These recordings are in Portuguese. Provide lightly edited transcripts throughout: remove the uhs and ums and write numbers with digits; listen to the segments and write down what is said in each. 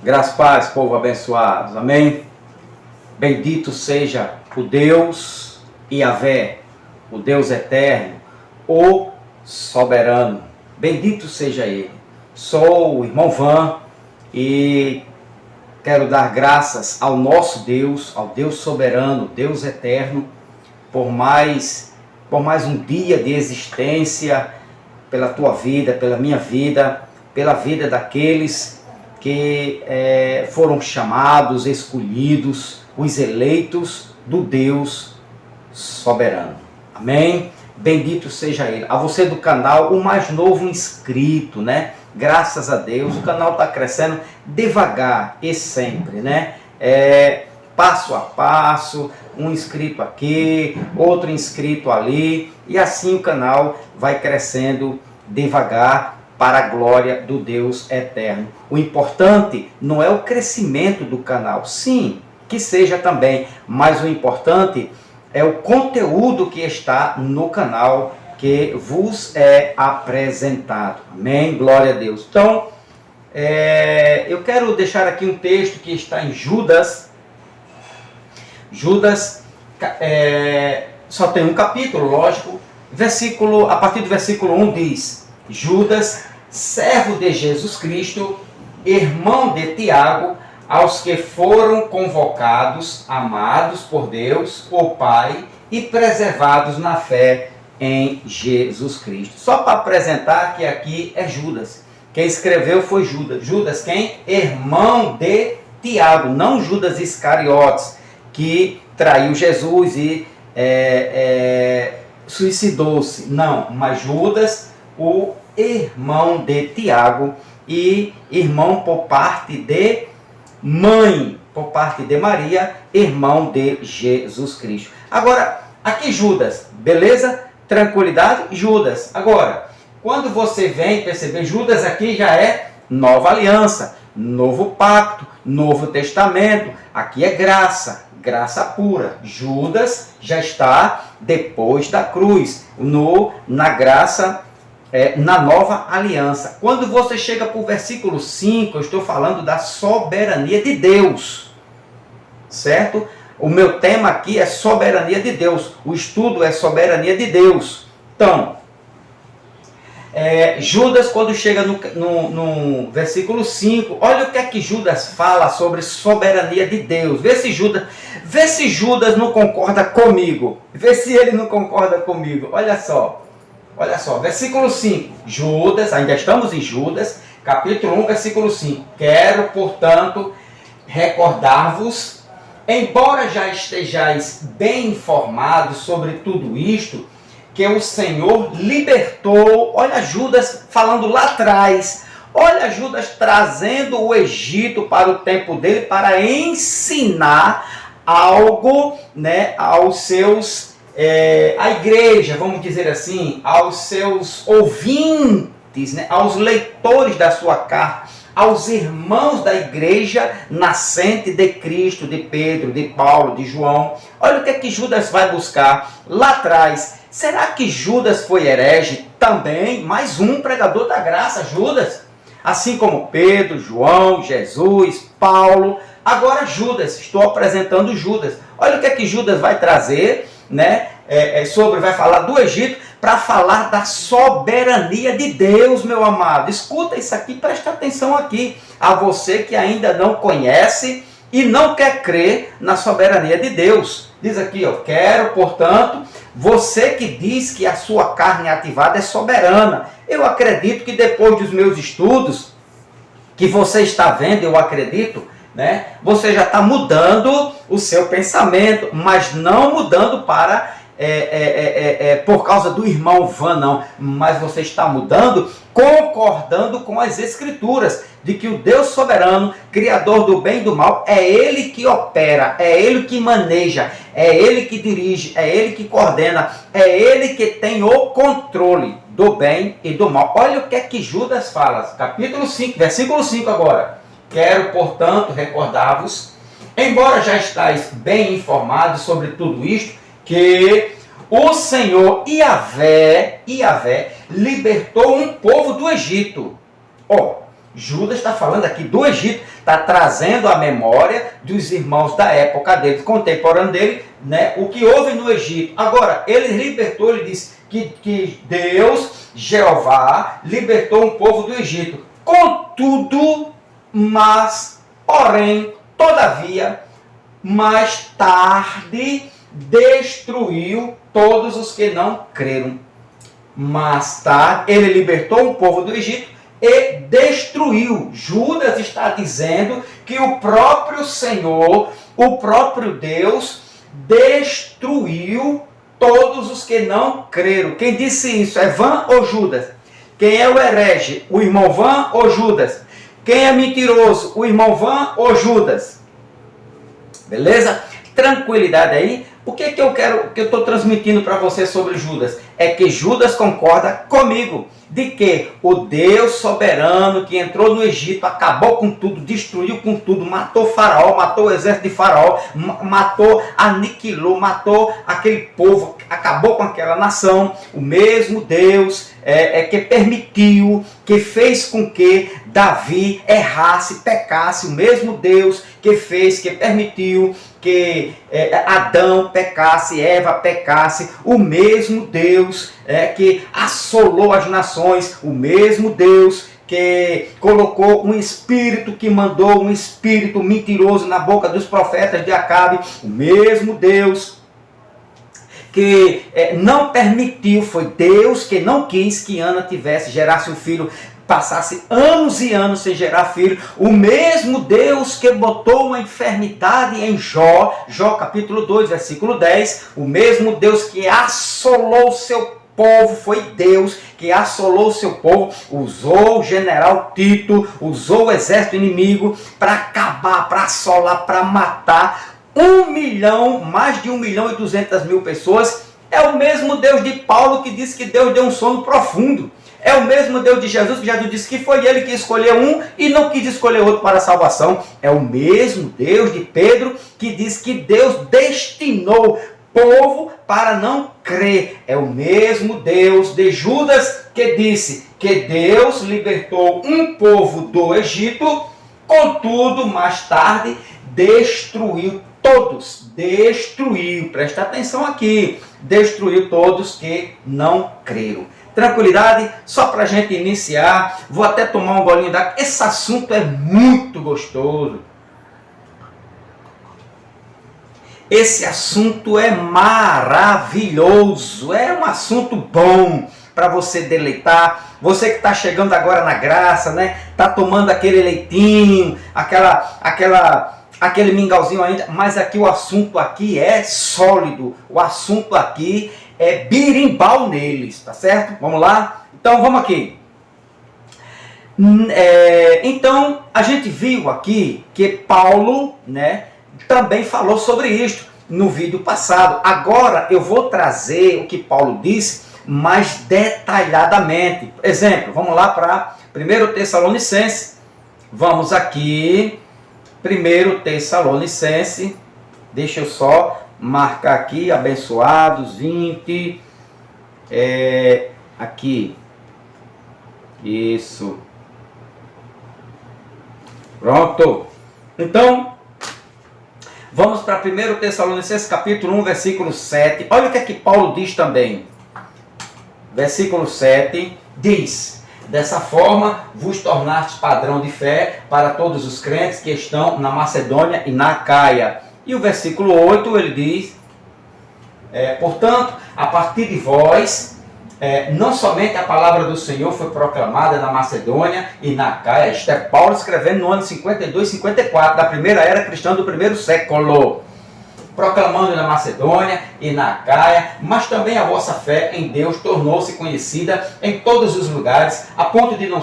Graças, paz, povo abençoado. Amém? Bendito seja o Deus Yahvé, o Deus eterno, o soberano. Bendito seja Ele. Sou o irmão Van e quero dar graças ao nosso Deus, ao Deus soberano, Deus eterno, por mais um dia de existência, pela tua vida, pela minha vida, pela vida daqueles que foram chamados, escolhidos, os eleitos do Deus soberano. Amém? Bendito seja Ele. A você do canal, o mais novo inscrito, né? Graças a Deus, o canal está crescendo devagar e sempre, né? Passo a passo, um inscrito aqui, outro inscrito ali, e assim o canal vai crescendo devagar para a glória do Deus eterno. O importante não é o crescimento do canal, sim, que seja também, mas o importante é o conteúdo que está no canal que vos é apresentado. Amém? Glória a Deus. Então, eu quero deixar aqui um texto que está em Judas. Judas só tem um capítulo, lógico. A partir do versículo 1 diz: Judas, servo de Jesus Cristo, irmão de Tiago, aos que foram convocados, amados por Deus, o Pai, e preservados na fé em Jesus Cristo. Só para apresentar que aqui é Judas. Quem escreveu foi Judas. Judas quem? Irmão de Tiago, não Judas Iscariotes, que traiu Jesus e suicidou-se. Não, mas Judas, o irmão de Tiago, e irmão por parte de mãe, por parte de Maria, irmão de Jesus Cristo. Agora, aqui Judas, beleza? Tranquilidade? Judas. Agora, quando você vem perceber, Judas aqui já é nova aliança, novo pacto, novo testamento. Aqui é graça, graça pura. Judas já está depois da cruz, na graça, na nova aliança. Quando você chega para o versículo 5, eu estou falando da soberania de Deus, certo? O meu tema aqui é soberania de Deus. O estudo é soberania de Deus. Então, Judas, quando chega no versículo 5, olha o que é que Judas fala sobre soberania de Deus. Vê se Judas não concorda comigo. Vê se ele não concorda comigo. Olha só, versículo 5. Judas, ainda estamos em Judas, capítulo 1, versículo 5. Quero, portanto, recordar-vos, embora já estejais bem informados sobre tudo isto, que o Senhor libertou. Olha Judas falando lá atrás. Olha Judas trazendo o Egito para o tempo dele para ensinar algo, né, aos seus, a igreja, vamos dizer assim, aos seus ouvintes, né, aos leitores da sua carta, aos irmãos da igreja nascente de Cristo, de Pedro, de Paulo, de João. Olha o que é que Judas vai buscar lá atrás. Será que Judas foi herege? Também, mais um pregador da graça, Judas. Assim como Pedro, João, Jesus, Paulo. Agora Judas, estou apresentando Judas. Olha o que é que Judas vai trazer, né? Vai falar do Egito, para falar da soberania de Deus, meu amado. Escuta isso aqui, presta atenção aqui. A você que ainda não conhece e não quer crer na soberania de Deus. Diz aqui, quero, portanto, você que diz que a sua carne ativada é soberana. Eu acredito que depois dos meus estudos, que você está vendo, eu acredito, né? Você já está mudando o seu pensamento, mas não mudando para por causa do irmão Van, não. Mas você está mudando, concordando com as Escrituras, de que o Deus soberano, Criador do bem e do mal, é Ele que opera, é Ele que maneja, é Ele que dirige, é Ele que coordena, é Ele que tem o controle do bem e do mal. Olha o que é que Judas fala, capítulo 5, versículo 5 agora. Quero, portanto, recordar-vos, embora já estáis bem informados sobre tudo isto, que o Senhor Yahvé libertou um povo do Egito. Judas está falando aqui do Egito, está trazendo a memória dos irmãos da época dele, contemporâneo dele, né, o que houve no Egito. Agora, ele libertou, ele diz que Deus, Jeová, libertou um povo do Egito. Contudo, mas, porém, todavia, mais tarde destruiu todos os que não creram. Mais tarde, ele libertou um povo do Egito e destruiu. Judas está dizendo que o próprio Senhor, o próprio Deus, destruiu todos os que não creram. Quem disse isso? É Van ou Judas? Quem é o herege? O irmão Van ou Judas? Quem é mentiroso? O irmão Van ou Judas? Beleza? Tranquilidade aí. O que eu estou transmitindo para você sobre Judas? É que Judas concorda comigo de que o Deus soberano que entrou no Egito, acabou com tudo, destruiu com tudo, matou Faraó, matou o exército de Faraó, matou, aniquilou, matou aquele povo, acabou com aquela nação. O mesmo Deus que permitiu, que fez com que Davi errasse, pecasse, o mesmo Deus que fez, que permitiu que Adão pecasse, Eva pecasse, o mesmo Deus que assolou as nações, o mesmo Deus que colocou um espírito, que mandou um espírito mentiroso na boca dos profetas de Acabe, o mesmo Deus que não permitiu, foi Deus que não quis que Ana gerasse um filho, passasse anos e anos sem gerar filho. O mesmo Deus que botou uma enfermidade em Jó, capítulo 2, versículo 10, o mesmo Deus que assolou o seu povo, foi Deus que assolou o seu povo, usou o general Tito, usou o exército inimigo para acabar, para assolar, para matar 1 milhão, mais de 1.200.000 pessoas. É o mesmo Deus de Paulo que disse que Deus deu um sono profundo. É o mesmo Deus de Jesus, que Jesus disse que foi ele que escolheu um e não quis escolher outro para a salvação. É o mesmo Deus de Pedro que diz que Deus destinou povo para não crer. É o mesmo Deus de Judas que disse que Deus libertou um povo do Egito, contudo, mais tarde, destruiu todos. Destruiu, presta atenção aqui, destruiu todos que não creram. Tranquilidade, só para a gente iniciar, vou até tomar um golinho d'água. Esse assunto é muito gostoso. Esse assunto é maravilhoso, é um assunto bom para você deleitar. Você que está chegando agora na graça, né? Tá tomando aquele leitinho, aquele mingauzinho ainda, mas aqui o assunto aqui é sólido. O assunto aqui é birimbau neles, tá certo? Vamos lá? Então vamos aqui. Então a gente viu aqui que Paulo, né, também falou sobre isto no vídeo passado. Agora eu vou trazer o que Paulo disse mais detalhadamente. Exemplo, vamos lá para 1 Tessalonicenses. Vamos aqui, 1 Tessalonicenses. Deixa eu só marcar aqui, abençoados, 20. Aqui. Isso. Pronto. Então, vamos para 1 Tessalonicenses capítulo 1, versículo 7. Olha o que é que Paulo diz também. Versículo 7 diz: dessa forma vos tornastes padrão de fé para todos os crentes que estão na Macedônia e na Acaia. E o versículo 8 ele diz: portanto, a partir de vós, não somente a palavra do Senhor foi proclamada na Macedônia e na Acaia. Isto é Paulo escrevendo no ano 52, 54, da primeira era cristã do primeiro século. Proclamando na Macedônia e na Acaia, mas também a vossa fé em Deus tornou-se conhecida em todos os lugares, a ponto de não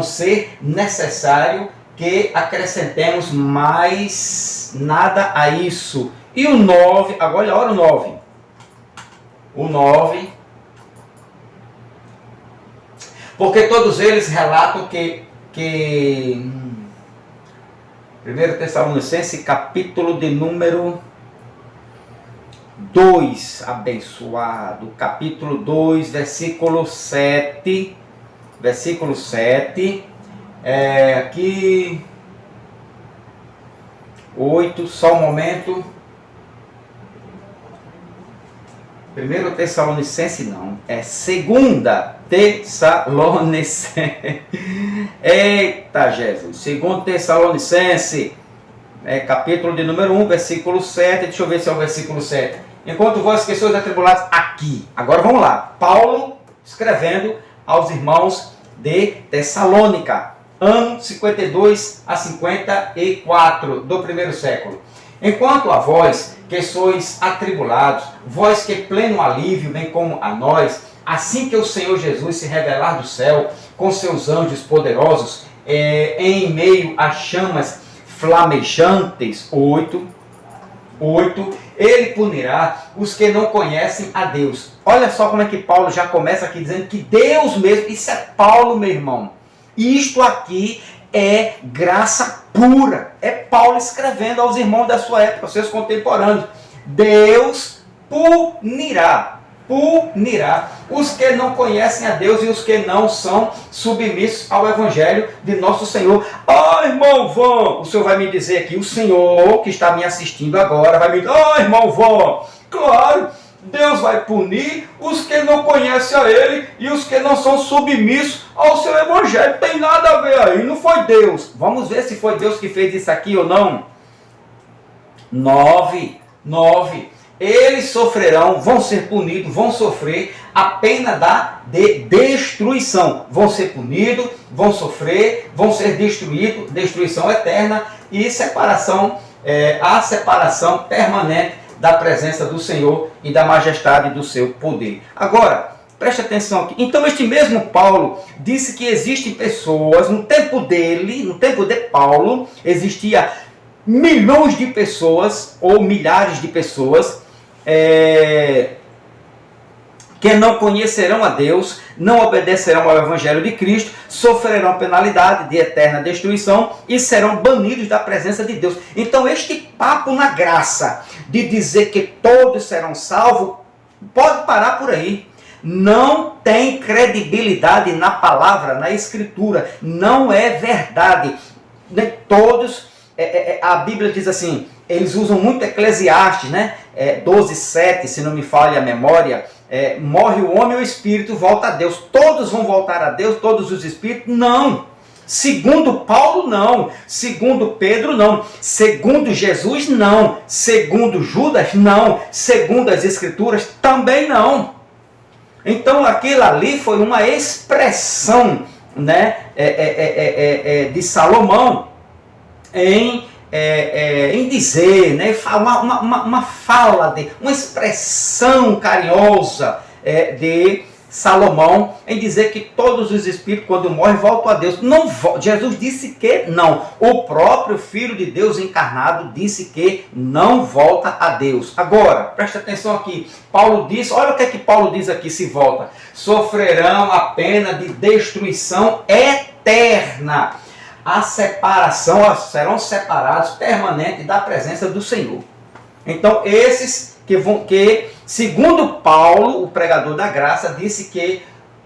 ser necessário que acrescentemos mais nada a isso. E o 9, agora olha o 9. O 9. Porque todos eles relatam que 1 Tessalonicenses, capítulo de número 2, abençoado, capítulo 2, versículo 7, Aqui 8, só um momento. 1 Tessalonicense não, é 2 Tessalonicense. Eita Jesus, 2 Tessalonicense, capítulo de número 1, versículo 7, deixa eu ver se é o versículo 7. Enquanto vós que sois atribulados aqui, agora vamos lá, Paulo escrevendo aos irmãos de Tessalônica, ano 52 a 54 do primeiro século. Enquanto a vós que sois atribulados, vós que pleno alívio, bem como a nós, assim que o Senhor Jesus se revelar do céu com seus anjos poderosos, em meio a chamas flamejantes, 8, ele punirá os que não conhecem a Deus. Olha só como é que Paulo já começa aqui dizendo que Deus mesmo, isso é Paulo, meu irmão. Isto aqui é graça pura. É Paulo escrevendo aos irmãos da sua época, aos seus contemporâneos. Deus punirá os que não conhecem a Deus e os que não são submissos ao Evangelho de nosso Senhor. Irmão Vão, o Senhor vai me dizer aqui, o Senhor que está me assistindo agora vai me dizer, irmão Vão, claro, Deus vai punir os que não conhecem a Ele e os que não são submissos ao seu Evangelho. Tem nada a ver aí, não foi Deus. Vamos ver se foi Deus que fez isso aqui ou não. 9. Eles sofrerão, vão ser punidos, vão sofrer a pena de destruição. Vão ser punidos, vão sofrer, vão ser destruídos, destruição eterna e separação, a separação permanente da presença do Senhor e da majestade do seu poder. Agora, preste atenção aqui. Então este mesmo Paulo disse que existem pessoas, no tempo dele, no tempo de Paulo, existia milhões de pessoas, ou milhares de pessoas, que não conhecerão a Deus, não obedecerão ao Evangelho de Cristo, sofrerão penalidade de eterna destruição e serão banidos da presença de Deus. Então este papo na graça de dizer que todos serão salvos, pode parar por aí. Não tem credibilidade na palavra, na Escritura, não é verdade. Nem todos, a Bíblia diz assim, eles usam muito Eclesiastes, né? 12:7, se não me falha a memória, morre o homem e o espírito volta a Deus. Todos vão voltar a Deus, todos os espíritos? Não. Segundo Paulo, não. Segundo Pedro, não. Segundo Jesus, não. Segundo Judas, não. Segundo as Escrituras, também não. Então aquilo ali foi uma expressão, né, de Salomão em dizer, né, uma fala, uma expressão carinhosa de Salomão em dizer que todos os espíritos quando morrem voltam a Deus. Não, Jesus disse que não. O próprio Filho de Deus encarnado disse que não volta a Deus. Agora, presta atenção aqui. Paulo diz, olha o que é que Paulo diz aqui, se volta. Sofrerão a pena de destruição eterna. A separação, serão separados permanente da presença do Senhor. Então, esses que, segundo Paulo, o pregador da graça, disse que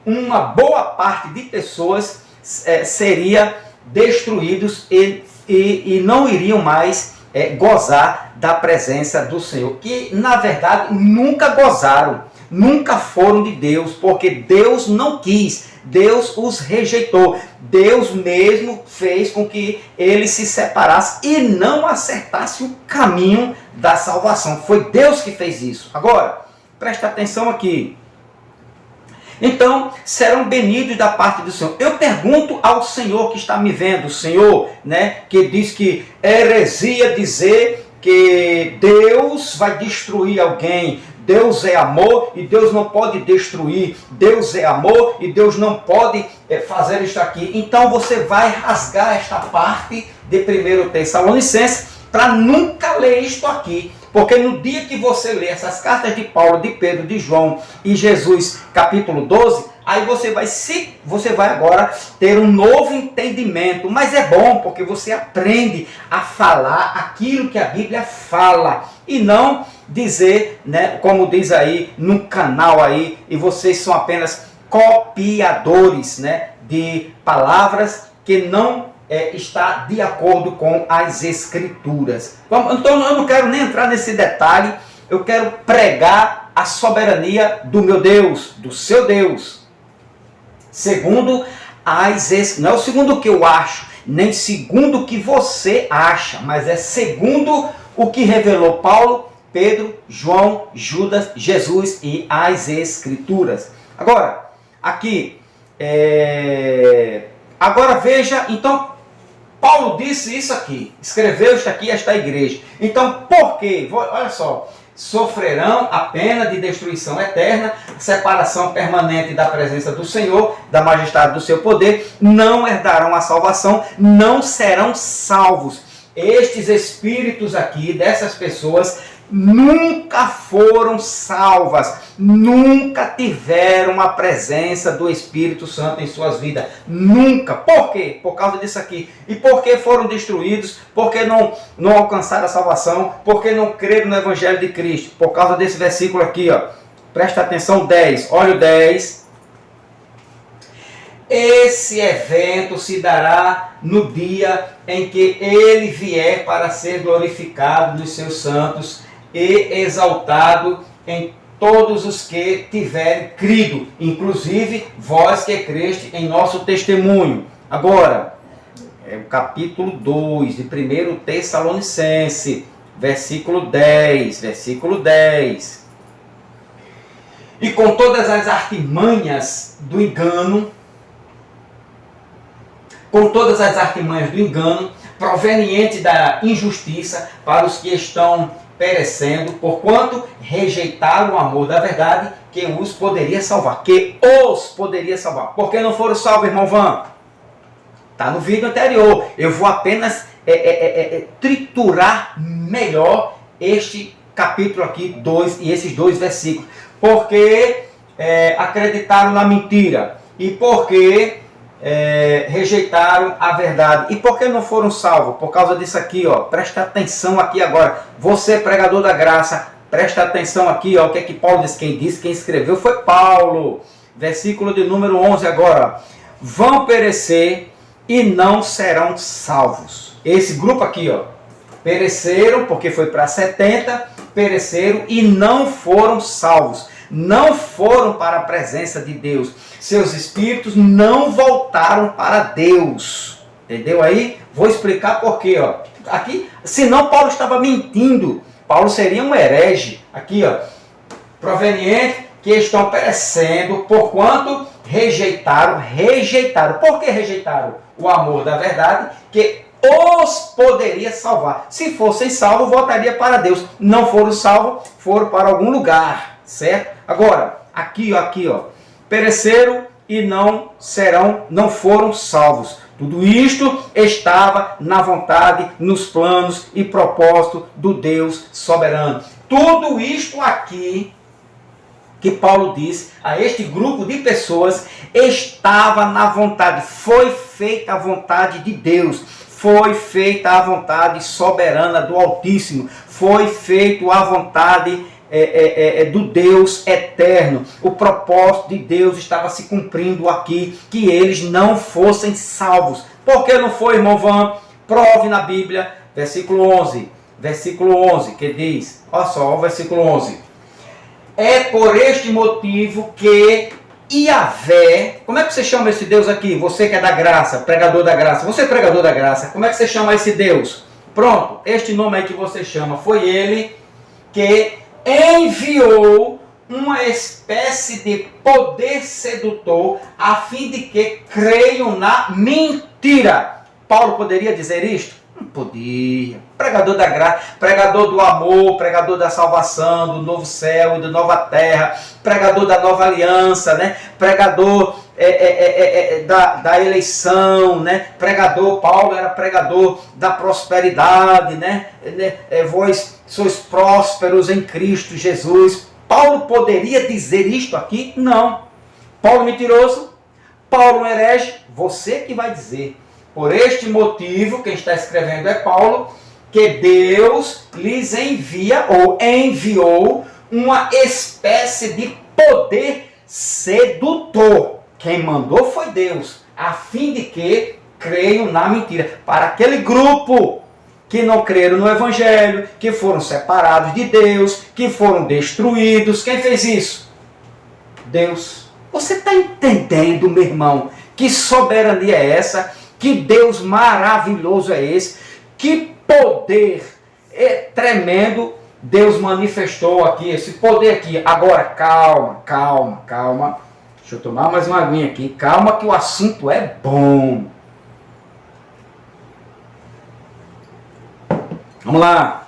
uma boa parte de pessoas seria destruídos e não iriam mais gozar da presença do Senhor. Que, na verdade, nunca gozaram, nunca foram de Deus, porque Deus não quis. Deus os rejeitou. Deus mesmo fez com que eles se separassem e não acertassem o caminho da salvação. Foi Deus que fez isso. Agora, presta atenção aqui. Então, serão banidos da parte do Senhor. Eu pergunto ao Senhor que está me vendo, o Senhor, né, que diz que é heresia dizer que Deus vai destruir alguém. Deus é amor e Deus não pode destruir. Deus é amor e Deus não pode fazer isto aqui. Então você vai rasgar esta parte de 1 Tessalonicenses para nunca ler isto aqui. Porque no dia que você lê essas cartas de Paulo, de Pedro, de João e Jesus, capítulo 12, aí você vai agora ter um novo entendimento. Mas é bom porque você aprende a falar aquilo que a Bíblia fala e não dizer, né, como diz aí no canal aí, e vocês são apenas copiadores, né, de palavras que não está de acordo com as Escrituras. Então eu não quero nem entrar nesse detalhe, eu quero pregar a soberania do meu Deus, do seu Deus. Segundo não é o segundo o que eu acho, nem segundo o que você acha, mas é segundo o que revelou Paulo, Pedro, João, Judas, Jesus e as Escrituras. Agora, aqui, agora veja, então, Paulo disse isso aqui, escreveu isso aqui esta igreja. Então, por quê? Olha só, sofrerão a pena de destruição eterna, separação permanente da presença do Senhor, da majestade do seu poder, não herdarão a salvação, não serão salvos. Estes espíritos aqui, dessas pessoas, nunca foram salvas, nunca tiveram a presença do Espírito Santo em suas vidas, nunca. Por quê? Por causa disso aqui. E por que foram destruídos? Porque não alcançaram a salvação? Porque não creram no Evangelho de Cristo? Por causa desse versículo aqui, ó. Presta atenção, 10. Olha o 10. Esse evento se dará no dia em que ele vier para ser glorificado nos seus santos e exaltado em todos os que tiverem crido, inclusive vós que creste em nosso testemunho. Agora, é o capítulo 2 de 1 Tessalonicense, versículo 10, E com todas as artimanhas do engano, proveniente da injustiça, para os que estão perecendo, porquanto rejeitaram o amor da verdade, que os poderia salvar. Por que não foram salvos, irmão Van? Está no vídeo anterior. Eu vou apenas triturar melhor este capítulo aqui, 2, e esses 2 versículos. Porque acreditaram na mentira. E porque rejeitaram a verdade. E por que não foram salvos? Por causa disso aqui, ó. Presta atenção aqui agora. Você, pregador da graça, presta atenção aqui, ó. O que é que Paulo disse? Quem escreveu foi Paulo. Versículo de número 11 agora. Vão perecer e não serão salvos. Esse grupo aqui, ó. Pereceram porque foi para 70, pereceram e não foram salvos. Não foram para a presença de Deus. Seus espíritos não voltaram para Deus. Entendeu aí? Vou explicar por quê. Ó. Aqui, senão Paulo estava mentindo. Paulo seria um herege. Aqui, ó. Proveniente que estão perecendo, porquanto rejeitaram. Por que rejeitaram? O amor da verdade, que os poderia salvar. Se fossem salvos, voltaria para Deus. Não foram salvos, foram para algum lugar. Certo? Agora, aqui, ó. Pereceram e não foram salvos. Tudo isto estava na vontade, nos planos e propósito do Deus soberano. Tudo isto aqui que Paulo disse a este grupo de pessoas estava na vontade. Foi feita a vontade de Deus. Foi feita a vontade soberana do Altíssimo. Foi feita a vontade do Deus eterno. O propósito de Deus estava se cumprindo aqui, que eles não fossem salvos. Por que não foi, irmão Van? Prove na Bíblia, versículo 11, que diz, olha só, o versículo 11. É por este motivo que Iavé, como é que você chama esse Deus aqui? Você que é da graça, pregador da graça, você é pregador da graça, como é que você chama esse Deus? Pronto, este nome aí que você chama, foi ele que enviou uma espécie de poder sedutor a fim de que creiam na mentira. Paulo poderia dizer isto? Não podia. Pregador da graça, pregador do amor, pregador da salvação, do novo céu e da nova terra, pregador da nova aliança, né? Pregador da eleição, né? Paulo era pregador da prosperidade, né? Vós sois prósperos em Cristo Jesus. Paulo poderia dizer isto aqui? Não. Paulo mentiroso? Paulo herege? Você que vai dizer. Por este motivo, quem está escrevendo é Paulo, que Deus lhes envia ou enviou uma espécie de poder sedutor. Quem mandou foi Deus, a fim de que creiam na mentira. Para aquele grupo que não creram no Evangelho, que foram separados de Deus, que foram destruídos. Quem fez isso? Deus. Você está entendendo, meu irmão, que soberania é essa? Que Deus maravilhoso é esse? Que poder tremendo Deus manifestou aqui, esse poder aqui. Agora, calma. Deixa eu tomar mais uma aguinha aqui. Calma que o assunto é bom. Vamos lá.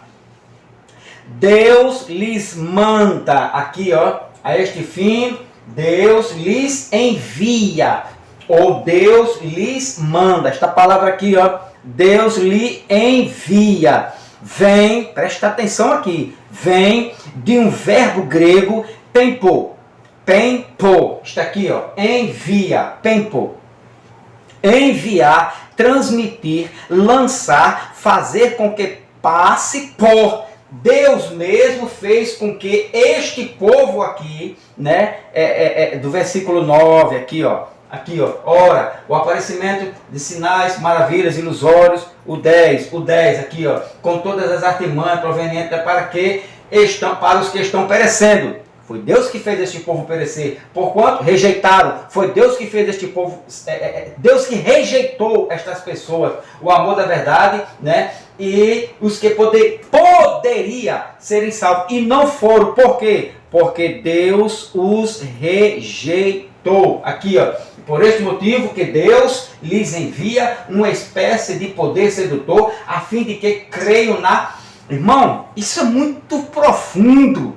Deus lhes manda, aqui ó, a este fim, Deus lhes envia, ou Deus lhes manda. Esta palavra aqui ó, Deus lhe envia. Vem, presta atenção aqui, vem de um verbo grego, pempo. Está aqui ó, envia, pempo. Enviar, transmitir, lançar, fazer com que passe por. Deus mesmo fez com que este povo aqui, né, do versículo 9, aqui ó, ora, o aparecimento de sinais, maravilhas, ilusórios, o 10, aqui ó, com todas as artimanhas provenientes para os que estão perecendo. Foi Deus que fez este povo perecer. Porquanto rejeitaram. Foi Deus que fez este povo. Deus que rejeitou estas pessoas. O amor da verdade, né? E os que poderia serem salvos. E não foram. Por quê? Porque Deus os rejeitou. Aqui, ó. Por este motivo que Deus lhes envia uma espécie de poder sedutor, a fim de que creiam na... Irmão, isso é muito profundo.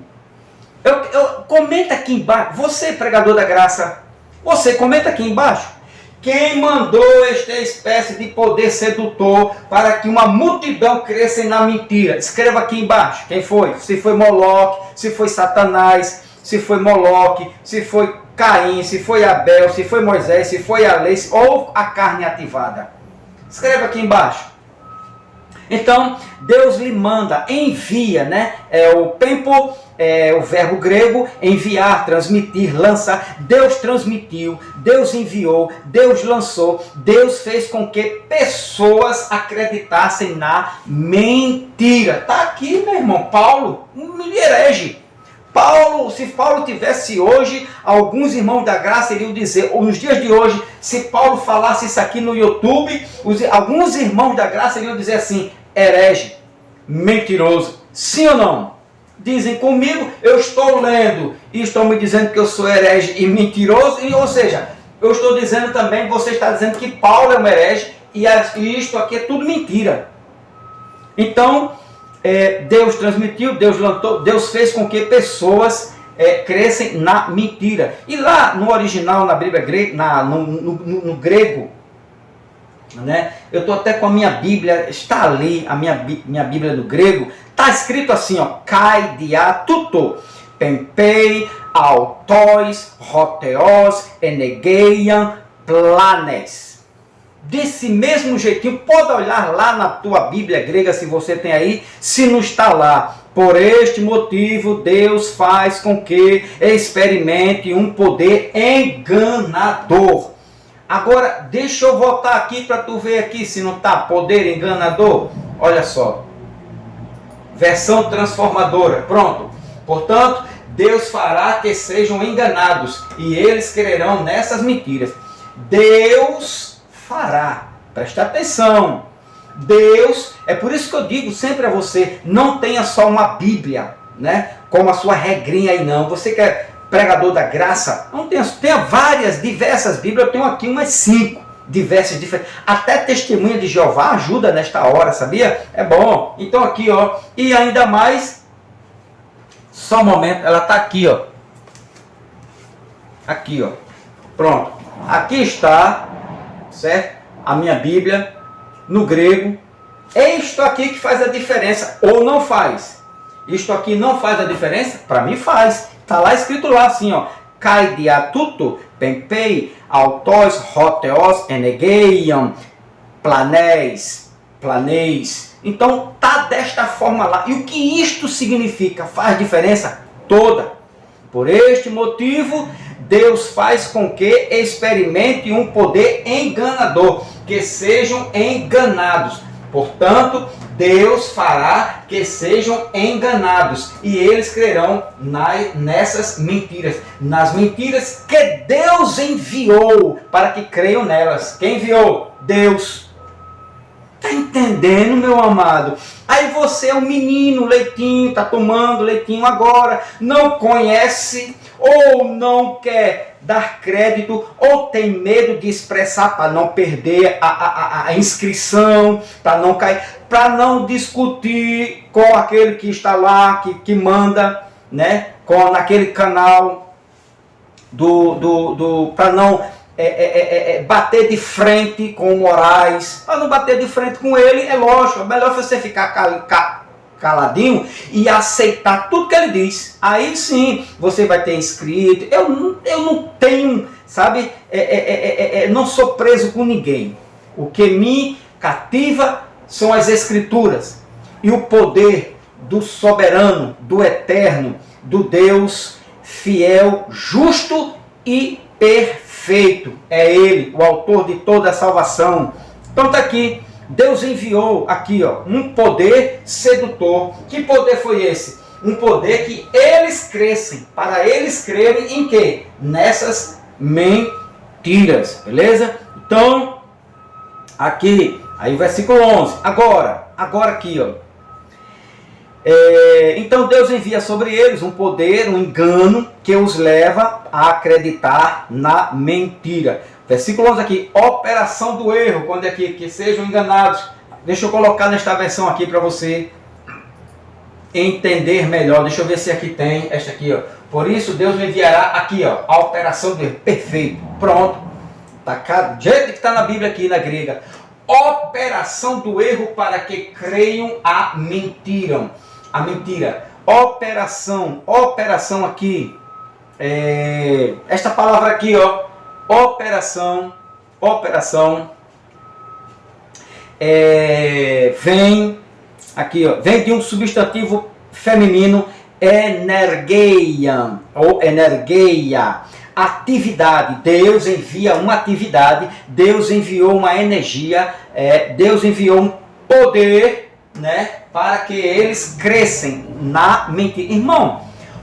Comenta aqui embaixo, você pregador da graça, você comenta aqui embaixo, quem mandou esta espécie de poder sedutor para que uma multidão cresça na mentira? Escreva aqui embaixo, quem foi? Se foi Moloque, se foi Satanás, se foi Moloque, se foi Caim, se foi Abel, se foi Moisés, se foi a lei, ou a carne ativada. Escreva aqui embaixo. Então, Deus lhe manda, envia, né? O tempo, o verbo grego, enviar, transmitir, lançar. Deus transmitiu, Deus enviou, Deus lançou, Deus fez com que pessoas acreditassem na mentira. Está aqui, meu irmão, Paulo, um herege. Se Paulo tivesse hoje, alguns irmãos da graça iriam dizer, ou nos dias de hoje, se Paulo falasse isso aqui no YouTube, alguns irmãos da graça iriam dizer assim, herege, mentiroso, sim ou não? Dizem comigo, eu estou lendo e estão me dizendo que eu sou herege e mentiroso, ou seja, eu estou dizendo também, você está dizendo que Paulo é um herege e isto aqui é tudo mentira. Então, Deus transmitiu, Deus lançou, Deus fez com que pessoas crescem na mentira. E lá no original, na Bíblia grega, no grego, né? Eu estou até com a minha Bíblia, está ali a minha Bíblia no grego, está escrito assim, ó, kai dia tuto, pempei, autóis, roteos, enegeian, planes. Desse mesmo jeitinho, pode olhar lá na tua Bíblia grega, se você tem aí, se não está lá. Por este motivo, Deus faz com que experimente um poder enganador. Agora, deixa eu voltar aqui para tu ver aqui se não está poder enganador. Olha só. Versão transformadora. Pronto. Portanto, Deus fará que sejam enganados e eles crerão nessas mentiras. Deus fará. Presta atenção. Deus, é por isso que eu digo sempre a você, não tenha só uma Bíblia, né? Como a sua regrinha aí não. Você que é pregador da graça, não tenha várias, diversas Bíblias, eu tenho aqui umas 5 diversas, diferentes. Até testemunha de Jeová ajuda nesta hora, sabia? É bom. Então aqui, ó, e ainda mais, só um momento, ela está aqui, ó. Aqui, ó. Pronto. Aqui está, certo? A minha Bíblia, no grego. É isto aqui que faz a diferença, ou não faz. Isto aqui não faz a diferença? Para mim faz. Está lá escrito lá assim, ó. Kai diatuto, pempei, autóis, roteos, enegeiam, planeis. Então, tá desta forma lá. E o que isto significa? Faz diferença toda. Por este motivo, Deus faz com que experimente um poder enganador. que sejam enganados. Portanto, Deus fará que sejam enganados, e eles crerão nessas mentiras, nas mentiras que Deus enviou para que creiam nelas. Quem enviou? Deus. Está entendendo, meu amado? Aí você é um menino, leitinho, está tomando leitinho agora, não conhece ou não quer dar crédito, ou tem medo de expressar para não perder a inscrição, para não cair, para não discutir com aquele que está lá, que manda, né, naquele canal, para não bater de frente com o Moraes. Para não bater de frente com ele, é lógico, é melhor você ficar caladinho e aceitar tudo que ele diz. Aí sim você vai ter inscrito. Eu não tenho, sabe, não sou preso com ninguém. O que me cativa são as Escrituras e o poder do soberano, do eterno, do Deus fiel, justo e perfeito. É Ele, o autor de toda a salvação. Então está aqui. Deus enviou aqui, ó, um poder sedutor. Que poder foi esse? Um poder que eles crescem, para eles crerem em quê? Nessas mentiras, beleza? Então, aqui, aí o versículo 11. Agora aqui, ó. Então Deus envia sobre eles um poder, um engano, que os leva a acreditar na mentira. Versículo 11 aqui, operação do erro, quando é que sejam enganados. Deixa eu colocar nesta versão aqui para você entender melhor. Deixa eu ver se aqui tem, esta aqui, ó. Por isso Deus me enviará aqui, ó, a operação do erro. Perfeito, pronto. Tá do jeito que está na Bíblia aqui na grega. Operação do erro para que creiam a mentira. A mentira. Operação aqui. Esta palavra aqui, ó. Operação, vem aqui, ó, vem de um substantivo feminino, energeiam, ou energeia, atividade. Deus envia uma atividade, Deus enviou uma energia, Deus enviou um poder, né, para que eles crescem na mentira. Irmão,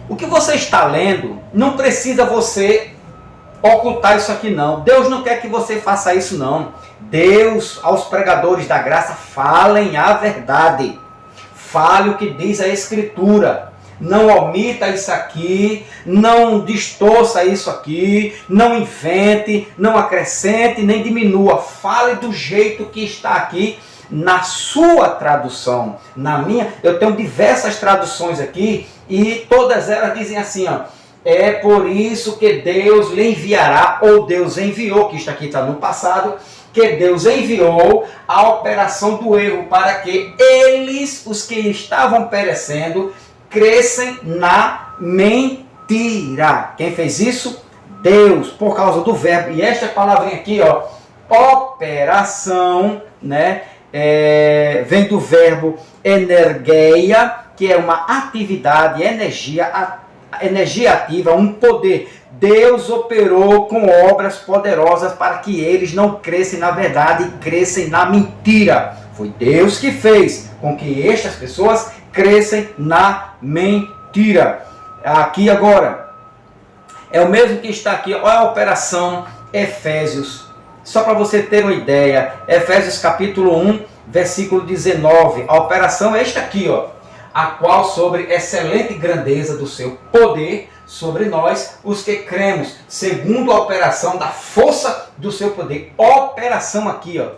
o que você está lendo, não precisa você ocultar isso aqui não. Deus não quer que você faça isso não. Deus, aos pregadores da graça, falem a verdade. Fale o que diz a Escritura. Não omita isso aqui, não distorça isso aqui, não invente, não acrescente, nem diminua. Fale do jeito que está aqui na sua tradução. Na minha, eu tenho diversas traduções aqui e todas elas dizem assim, ó. É por isso que Deus lhe enviará, ou Deus enviou, que isto aqui está no passado, que Deus enviou a operação do erro para que eles, os que estavam perecendo, crescem na mentira. Quem fez isso? Deus, por causa do verbo. E esta palavrinha aqui, ó, operação, né? Vem do verbo energeia, que é uma atividade, energia ativa, um poder. Deus operou com obras poderosas para que eles não crescem na verdade e crescem na mentira. Foi Deus que fez com que estas pessoas crescem na mentira. Aqui agora, é o mesmo que está aqui, olha a operação Efésios. Só para você ter uma ideia, Efésios capítulo 1, versículo 19. A operação é esta aqui, ó. A qual sobre excelente grandeza do seu poder sobre nós, os que cremos, segundo a operação da força do seu poder. Operação aqui, ó.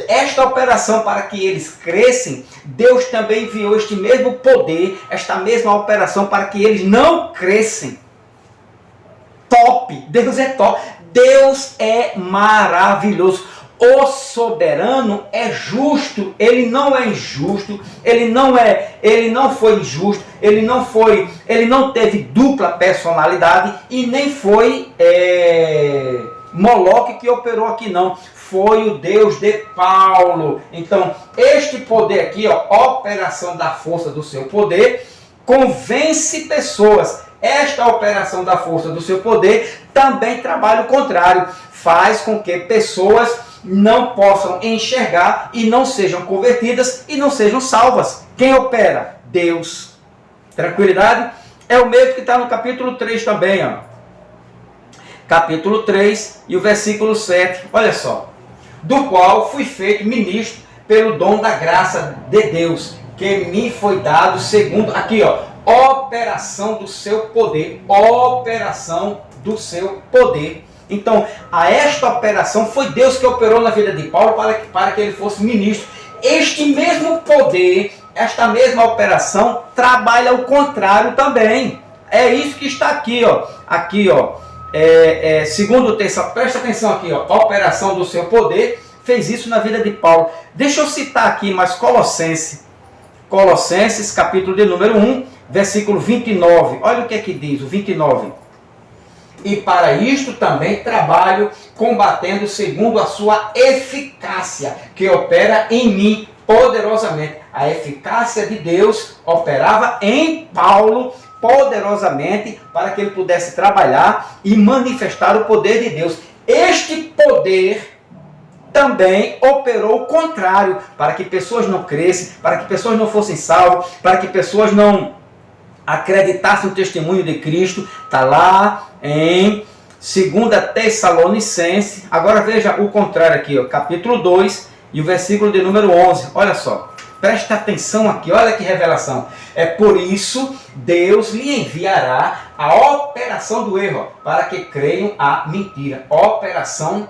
Esta operação para que eles crescem, Deus também enviou este mesmo poder, esta mesma operação para que eles não crescem. Top! Deus é top! Deus é maravilhoso! O soberano é justo, ele não é injusto, ele não foi injusto, ele não teve dupla personalidade e nem foi Moloque que operou aqui não, foi o Deus de Paulo. Então, este poder aqui, ó, operação da força do seu poder, convence pessoas. Esta operação da força do seu poder também trabalha o contrário, faz com que pessoas não possam enxergar e não sejam convertidas e não sejam salvas. Quem opera? Deus. Tranquilidade? É o mesmo que está no capítulo 3 também, ó. Capítulo 3 e o versículo 7. Olha só. Do qual fui feito ministro pelo dom da graça de Deus, que me foi dado segundo, aqui ó, operação do seu poder. Operação do seu poder. Então, a esta operação foi Deus que operou na vida de Paulo para que ele fosse ministro. Este mesmo poder, esta mesma operação, trabalha o contrário também. É isso que está aqui, ó. Aqui, ó. Segundo o texto, presta atenção aqui, ó. Operação do seu poder, fez isso na vida de Paulo. Deixa eu citar aqui mais Colossenses, capítulo de número 1, versículo 29. Olha o que é que diz, o 29. E para isto também trabalho, combatendo segundo a sua eficácia, que opera em mim poderosamente. A eficácia de Deus operava em Paulo poderosamente para que ele pudesse trabalhar e manifestar o poder de Deus. Este poder também operou o contrário, para que pessoas não crescem, para que pessoas não fossem salvas, para que pessoas não acreditassem no testemunho de Cristo. Está lá em 2 Tessalonicenses. Agora veja o contrário aqui, ó, capítulo 2 e o versículo de número 11. Olha só, presta atenção aqui, olha que revelação. É por isso Deus lhe enviará a operação do erro, para que creiam a mentira. Operação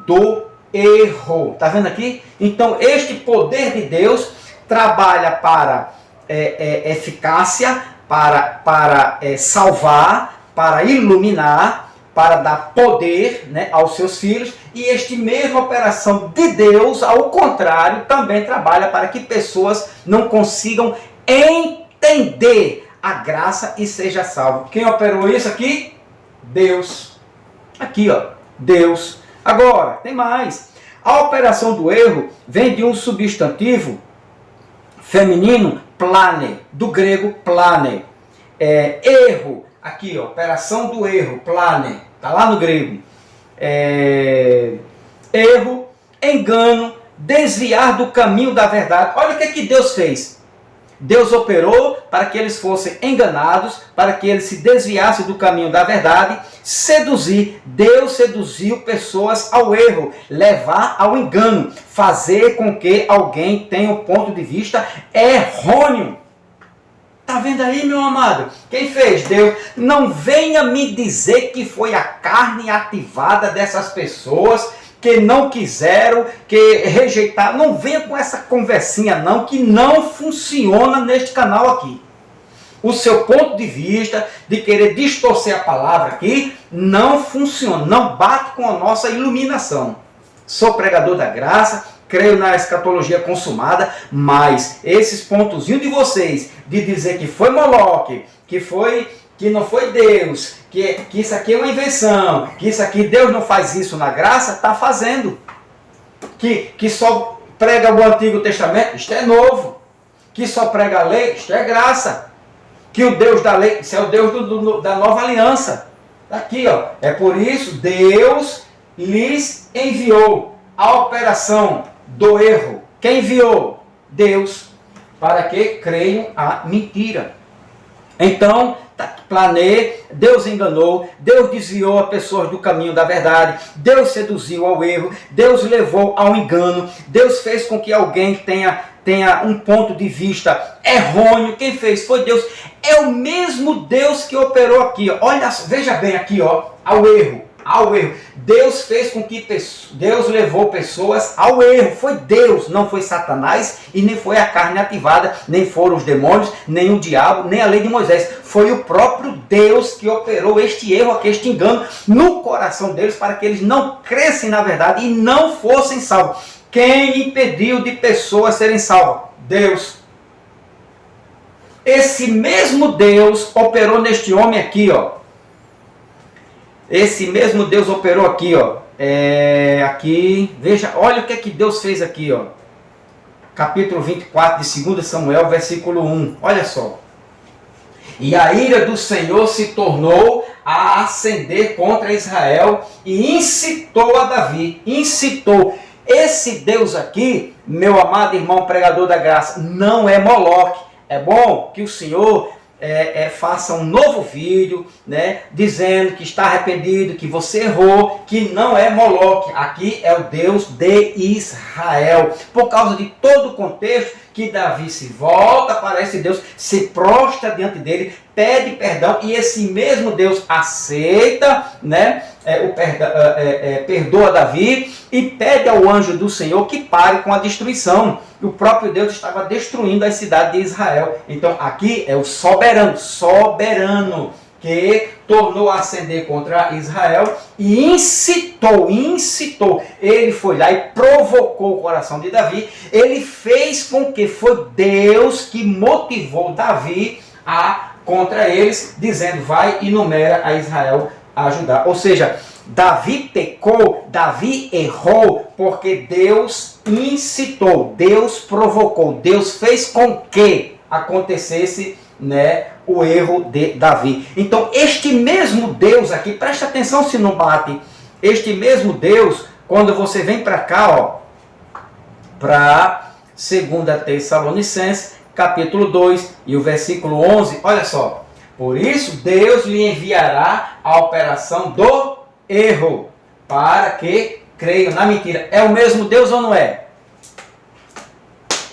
do erro. Está vendo aqui? Então este poder de Deus trabalha para eficácia, para salvar, para iluminar, para dar poder, né, aos seus filhos. E esta mesma operação de Deus, ao contrário, também trabalha para que pessoas não consigam entender a graça e seja salvo. Quem operou isso aqui? Deus. Aqui, ó, Deus. Agora, tem mais. A operação do erro vem de um substantivo feminino, plane, do grego plane. Erro, aqui ó, operação do erro, plane, está lá no grego. Erro, engano, desviar do caminho da verdade. Olha o que Deus fez. Deus operou para que eles fossem enganados, para que eles se desviassem do caminho da verdade, seduzir. Deus seduziu pessoas ao erro, levar ao engano, fazer com que alguém tenha um ponto de vista errôneo. Está vendo aí, meu amado? Quem fez? Deus. Não venha me dizer que foi a carne ativada dessas pessoas que não quiseram, que rejeitaram. Não venha com essa conversinha não, que não funciona neste canal aqui. O seu ponto de vista de querer distorcer a palavra aqui não funciona, não bate com a nossa iluminação. Sou pregador da graça, creio na escatologia consumada, mas esses pontozinhos de vocês, de dizer que foi Moloque, que não foi Deus, que isso aqui é uma invenção, que isso aqui Deus não faz isso na graça, está fazendo. Que só prega o Antigo Testamento, isto é novo. Que só prega a lei, isto é graça. Que o Deus da lei, isso é o Deus da nova aliança. Está aqui, ó. É por isso Deus lhes enviou a operação do erro. Quem enviou? Deus. Para que creiam a mentira. Então, Deus enganou, Deus desviou as pessoas do caminho da verdade, Deus seduziu ao erro, Deus levou ao engano, Deus fez com que alguém tenha um ponto de vista errôneo. Quem fez? Foi Deus. É o mesmo Deus que operou aqui. Ó. Olha, veja bem aqui, ó, ao erro. Deus fez com que Deus levou pessoas ao erro. Foi Deus, não foi Satanás e nem foi a carne ativada, nem foram os demônios, nem o diabo, nem a lei de Moisés. Foi o próprio Deus que operou este erro aqui, este engano no coração deles, para que eles não crescem na verdade e não fossem salvos. Quem impediu de pessoas serem salvas? Deus. Esse mesmo Deus operou neste homem aqui, ó. Esse mesmo Deus operou aqui, ó. Aqui, veja, olha o que é que Deus fez aqui, ó. Capítulo 24 de 2 Samuel, versículo 1. Olha só. E a ira do Senhor se tornou a acender contra Israel e incitou a Davi. Incitou. esse Deus aqui, meu amado irmão pregador da graça, não é Moloque. É bom que o Senhor faça um novo vídeo, né, dizendo que está arrependido, que você errou, que não é Moloque. Aqui é o Deus de Israel. Por causa de todo o contexto, que Davi se volta para esse Deus, se prostra diante dele, pede perdão, e esse mesmo Deus aceita, né, perdoa Davi e pede ao anjo do Senhor que pare com a destruição. O próprio Deus estava destruindo a cidade de Israel. Então aqui é o soberano que tornou a ascender contra Israel e incitou. Ele foi lá e provocou o coração de Davi. Ele fez com que foi Deus que motivou Davi contra eles, dizendo: vai e numera a Israel a ajudar. Ou seja, Davi pecou, Davi errou, porque Deus incitou, Deus provocou, Deus fez com que acontecesse, né, o erro de Davi. Então, este mesmo Deus aqui, presta atenção se não bate, este mesmo Deus, quando você vem para cá, para 2 Tessalonicenses, capítulo 2 e o versículo 11, olha só: por isso Deus lhe enviará a operação do erro, para que creiam na mentira. É o mesmo Deus ou não é?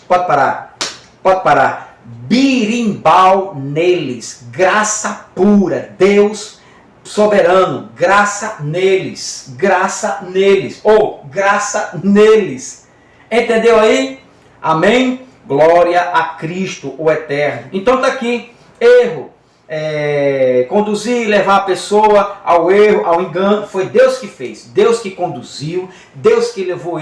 Pode parar. Birimbau neles, graça pura, Deus soberano, graça neles, ou graça neles. Entendeu aí? Amém? Glória a Cristo, o Eterno. Então está aqui, erro. Conduzir, levar a pessoa ao erro, ao engano, foi Deus que fez, Deus que conduziu, Deus que levou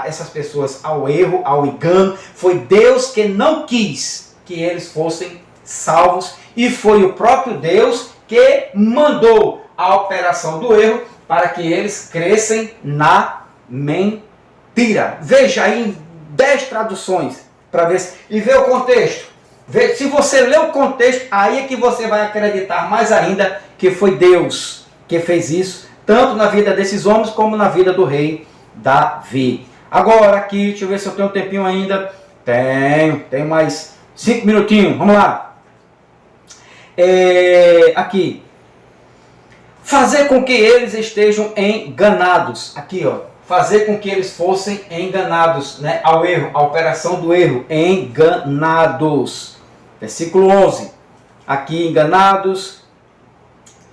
essas pessoas ao erro, ao engano. Foi Deus que não quis que eles fossem salvos, e foi o próprio Deus que mandou a operação do erro para que eles crescem na mentira. Veja aí em 10 traduções para ver e ver o contexto. Se você ler o contexto, aí é que você vai acreditar mais ainda que foi Deus que fez isso, tanto na vida desses homens como na vida do rei Davi. Agora aqui, deixa eu ver se eu tenho um tempinho ainda. Tenho mais 5 minutinhos, vamos lá. Aqui. Fazer com que eles estejam enganados. Aqui, fazer com que eles fossem enganados, né, ao erro, a operação do erro, enganados. Versículo 11, aqui enganados,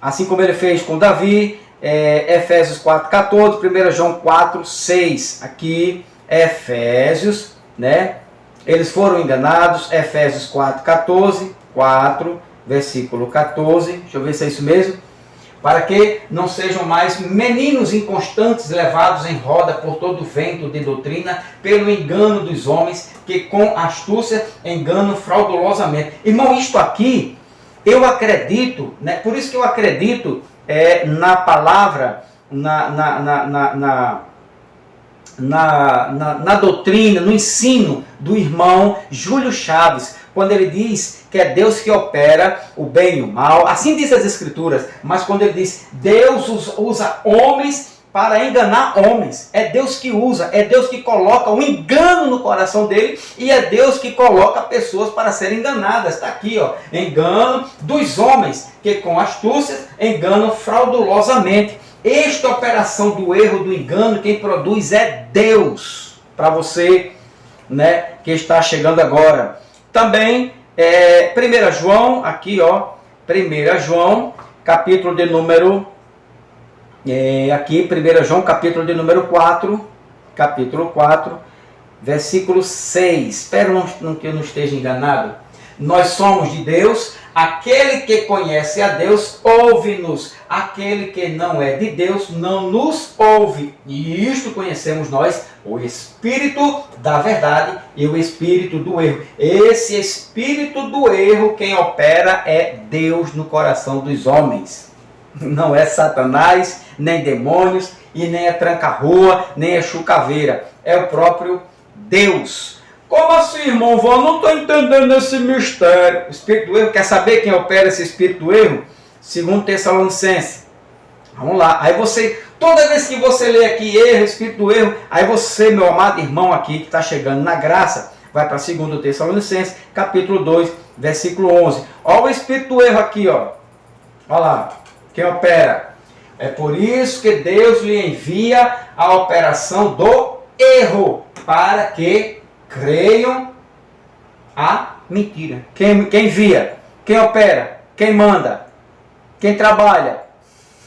assim como ele fez com Davi, Efésios 4,14, 1 João 4,6, aqui Efésios, né, eles foram enganados, Efésios 4,14, 4, versículo 14, deixa eu ver se é isso mesmo, para que não sejam mais meninos inconstantes, levados em roda por todo vento de doutrina, pelo engano dos homens, que com astúcia enganam fraudulosamente. Irmão, isto aqui, eu acredito, né? Por isso que eu acredito na palavra, na doutrina, no ensino do irmão Júlio Chaves, quando ele diz que é Deus que opera o bem e o mal. Assim diz as Escrituras, mas quando ele diz Deus usa homens para enganar homens, é Deus que usa, é Deus que coloca o engano no coração dele, e é Deus que coloca pessoas para serem enganadas. Está aqui, engano dos homens, que com astúcia enganam fraudulosamente. Esta operação do erro, do engano, quem produz é Deus. Para você, né, que está chegando agora. Também, 1 João, aqui, 1 João, capítulo de número, 1 João, capítulo de número 4, versículo 6. Espero que eu não esteja enganado. Nós somos de Deus, aquele que conhece a Deus ouve-nos, aquele que não é de Deus não nos ouve. E isto conhecemos nós, o Espírito da verdade e o Espírito do erro. Esse Espírito do erro, quem opera é Deus no coração dos homens. Não é Satanás, nem demônios, e nem é tranca-rua, nem é chucaveira. É o próprio Deus. Como assim, irmão? Eu não estou entendendo esse mistério. O Espírito do erro, quer saber quem opera esse Espírito do erro? 2 Tessalonicenses. Vamos lá. Aí você Toda vez que você lê aqui erro, espírito do erro, aí você, meu amado irmão aqui, que está chegando na graça, vai para 2 Tessalonicenses, capítulo 2, versículo 11. Olha o espírito do erro aqui, ó. Olha lá, quem opera. É por isso que Deus lhe envia a operação do erro, para que creiam a mentira. Quem envia? Quem opera? Quem manda? Quem trabalha?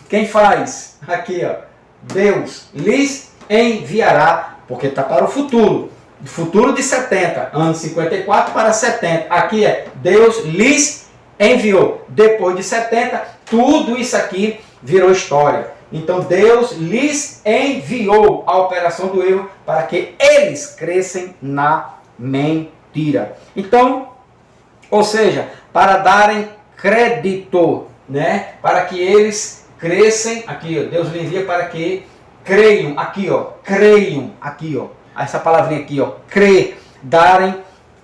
Quem faz? Aqui, ó. Deus lhes enviará, porque está para o futuro. Futuro de 70, anos 54 para 70. Aqui é Deus lhes enviou. Depois de 70, tudo isso aqui virou história. Então Deus lhes enviou a operação do erro para que eles crescem na mentira. Então, ou seja, para darem crédito, né? Para que eles crescem, aqui ó, Deus lhes envia para que creiam, aqui ó, creiam, aqui ó, essa palavrinha aqui ó, crer, darem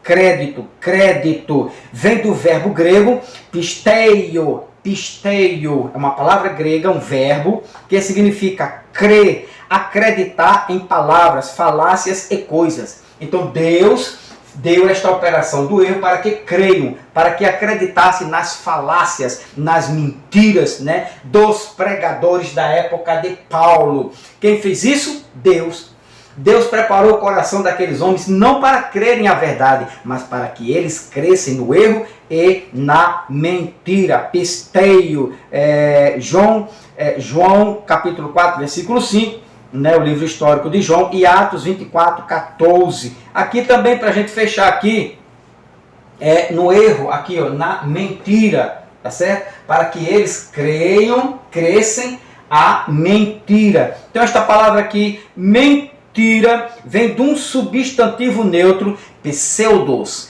crédito, crédito, vem do verbo grego pisteio, pisteio, é uma palavra grega, um verbo que significa crer, acreditar em palavras, falácias e coisas. Então Deus deu esta operação do erro para que creiam, para que acreditassem nas falácias, nas mentiras, né, dos pregadores da época de Paulo. Quem fez isso? Deus. Deus preparou o coração daqueles homens não para crerem a verdade, mas para que eles crescem no erro e na mentira. Pisteio, João capítulo 4, versículo 5, né, o livro histórico de João, e Atos 24, 14. Aqui também, para a gente fechar aqui, no erro, aqui ó, na mentira, tá certo? Para que eles creiam, crescem a mentira. Então esta palavra aqui, mentira, vem de um substantivo neutro, pseudos,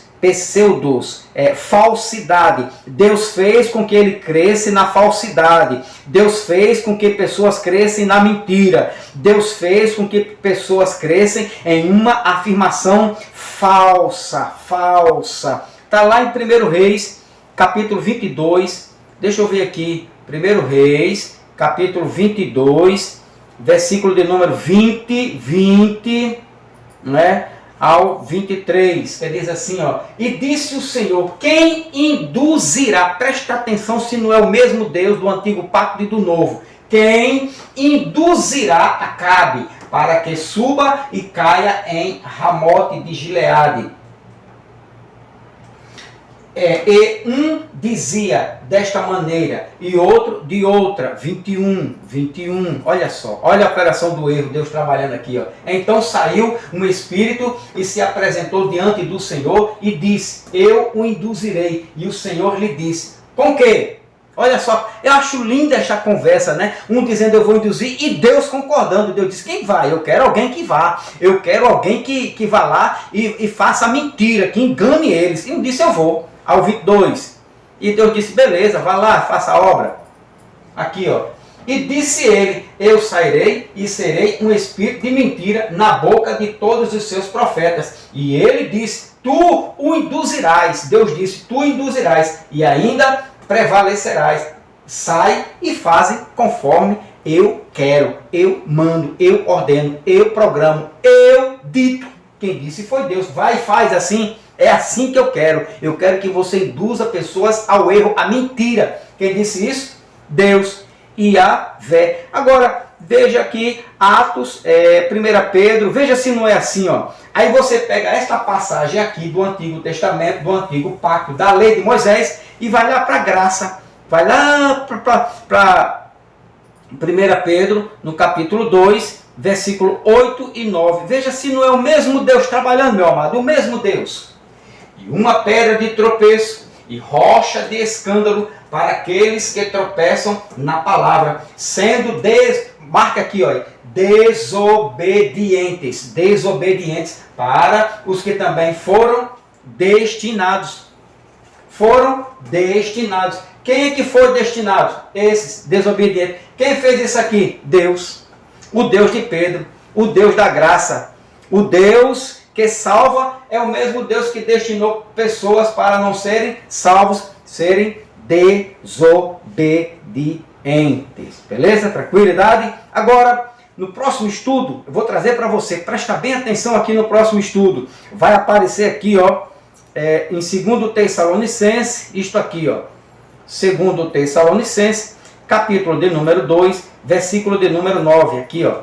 falsidade. Deus fez com que ele cresce na falsidade. Deus fez com que pessoas crescem na mentira. Deus fez com que pessoas crescem em uma afirmação falsa. Está lá em 1 Reis, capítulo 22. Deixa eu ver aqui. 1 Reis, capítulo 22, versículo de número 20, né, ao 23, que diz assim, ó: e disse o Senhor, quem induzirá, presta atenção se não é o mesmo Deus do antigo pacto e do novo, quem induzirá Acabe para que suba e caia em Ramote de Gileade? E um dizia desta maneira e outro de outra. 21, olha só, olha a operação do erro, Deus trabalhando aqui, ó. Então saiu um espírito e se apresentou diante do Senhor e disse, eu o induzirei. E o Senhor lhe disse, com quê? Olha só, eu acho linda essa conversa, né? Um dizendo eu vou induzir e Deus concordando. Deus disse, quem vai? Eu quero alguém que vá. Eu quero alguém que vá lá e faça a mentira, que engane eles. E um disse, eu vou. Ao 22. E Deus disse, beleza, vá lá, faça a obra. Aqui, ó. E disse ele, eu sairei e serei um espírito de mentira na boca de todos os seus profetas. E ele disse, tu o induzirás. Deus disse, tu o induzirás e ainda prevalecerás. Sai e faze conforme eu quero, eu mando, eu ordeno, eu programo, eu dito. Quem disse foi Deus. Vai e faz assim. É assim que eu quero. Eu quero que você induza pessoas ao erro, à mentira. Quem disse isso? Deus. Yahvé. Agora, veja aqui, Atos, 1 Pedro, veja se não é assim, ó. Aí você pega esta passagem aqui do Antigo Testamento, do Antigo Pacto, da lei de Moisés, e vai lá para a graça. Vai lá para 1 Pedro, no capítulo 2, versículo 8 e 9. Veja se não é o mesmo Deus trabalhando, meu amado, o mesmo Deus. E uma pedra de tropeço e rocha de escândalo para aqueles que tropeçam na palavra, sendo, marca aqui, ó, desobedientes para os que também foram destinados. Quem é que foi destinado? Esses desobedientes. Quem fez isso aqui? Deus. O Deus de Pedro, o Deus da graça, o Deus que salva é o mesmo Deus que destinou pessoas para não serem salvos, serem desobedientes. entes. Beleza? Tranquilidade? Agora, no próximo estudo, eu vou trazer para você, presta bem atenção aqui no próximo estudo. Vai aparecer aqui, ó, em 2 Tessalonicenses, isto aqui, ó. 2 Tessalonicenses, capítulo de número 2, versículo de número 9, aqui, ó.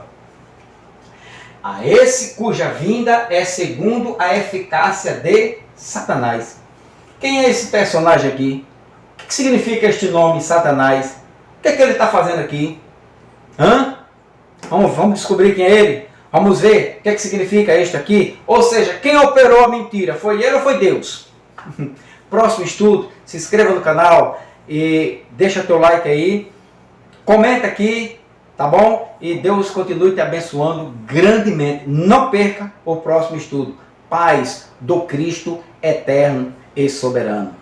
A esse cuja vinda é segundo a eficácia de Satanás. Quem é esse personagem aqui? O que significa este nome, Satanás? O que é que ele está fazendo aqui? Vamos descobrir quem é ele? Vamos ver o que é que significa isto aqui? Ou seja, quem operou a mentira? Foi ele ou foi Deus? Próximo estudo, se inscreva no canal e deixa teu like aí. Comenta aqui, tá bom? E Deus continue te abençoando grandemente. Não perca o próximo estudo. Paz do Cristo eterno e soberano.